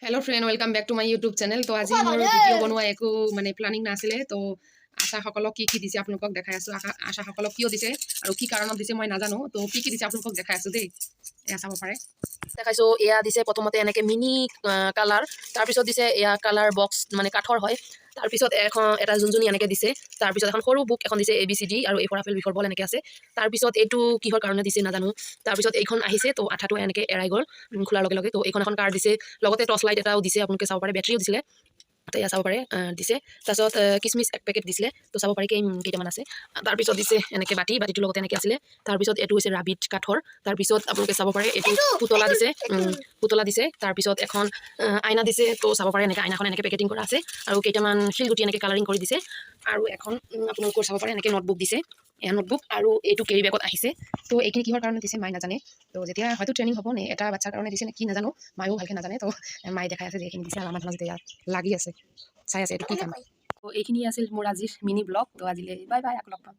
Hello friend welcome back to my YouTube channel. तो आज मोर video बनवा एको माने प्लानिंग नाছিলে तो आशा सकलक কি কি দিছে আপোনালোকক দেখাই আছো। আশা সকলক কিয় দিছে আৰু কি কাৰণত দিছে মই নাজানো। তো কি কি দিছে আপোনালোকক দেখাই আছো দেই, এয়া চাব পাৰে। দেখাইছো এয়া দিছে প্ৰথমতে এনেকে মিনি কালাৰ, তাৰপিছত দিছে এয়া কালাৰ বক্স মানে কাঠৰ হয়। তাৰপিছত এখন এটা জুনজুনি এনেকে দিছে, তাৰপিছত এখন সৰু বুক এখন দিছে ABCD আৰু A for apple B for ball এনেকে আছে। তাৰপিছত এইটো কিহৰ কাৰণে দিছে নাজানো। তাৰপিছত এইখন আহিছে তো আঠাটো এনেকে এৰাই গ'ল খোলাৰ লগে লগে। তো এইখন এখন কাৰ্ড দিছে, লগতে টৰ্চ লাইট এটাও দিছে, আপোনালোকে চাব পাৰে বেটাৰীও দিছিলে। তো এয়া চাব পাৰে দিছে। তাৰপিছত কিচমিচ এক পেকেট দিছিলে, তো চাব পাৰে কেইটামান আছে। তাৰপিছত দিছে এনেকে বাতিটোৰ লগতে এনেকে আছিলে। তাৰপিছত এইটো হৈছে ৰাবিট কাঠৰ। তাৰপিছত আপোনালোকে চাব পাৰে এইটো পুতলা দিছে। তাৰপিছত এখন আইনা দিছে, তো চাব পাৰে এনেকে আইনাখন এনেকে পেকেটিং কৰা আছে আৰু কেইটামান শিলগুটি এনেকে কালাৰিং কৰি দিছে। আৰু এখন আপোনালোকৰ চাব পাৰে এনেকে নোটবুক দিছে, এয়া নোটবুক আৰু এইটো কেৰি বেগত আহিছে। তো এইখিনি কিহৰ কাৰণে দিছে মায়ে নাজানে। তো যেতিয়া হয়তো ট্ৰেইনিং হ'ব নে এটা বাচ্চাৰ কাৰণে দিছে নে কি নাজানো, মায়েও ভালকৈ নাজানে। তো মায়ে দেখাই আছে যে এইখিনি দিছে আৰু আমাৰ মাজতে ইয়াত লাগি আছে চাই আছে এইটো কি কাম। তো এইখিনি আছিল মোৰ আজিৰ মিনি ব্লগ। তো আজিলৈ বাই বাই, আকৌ লগ পাম।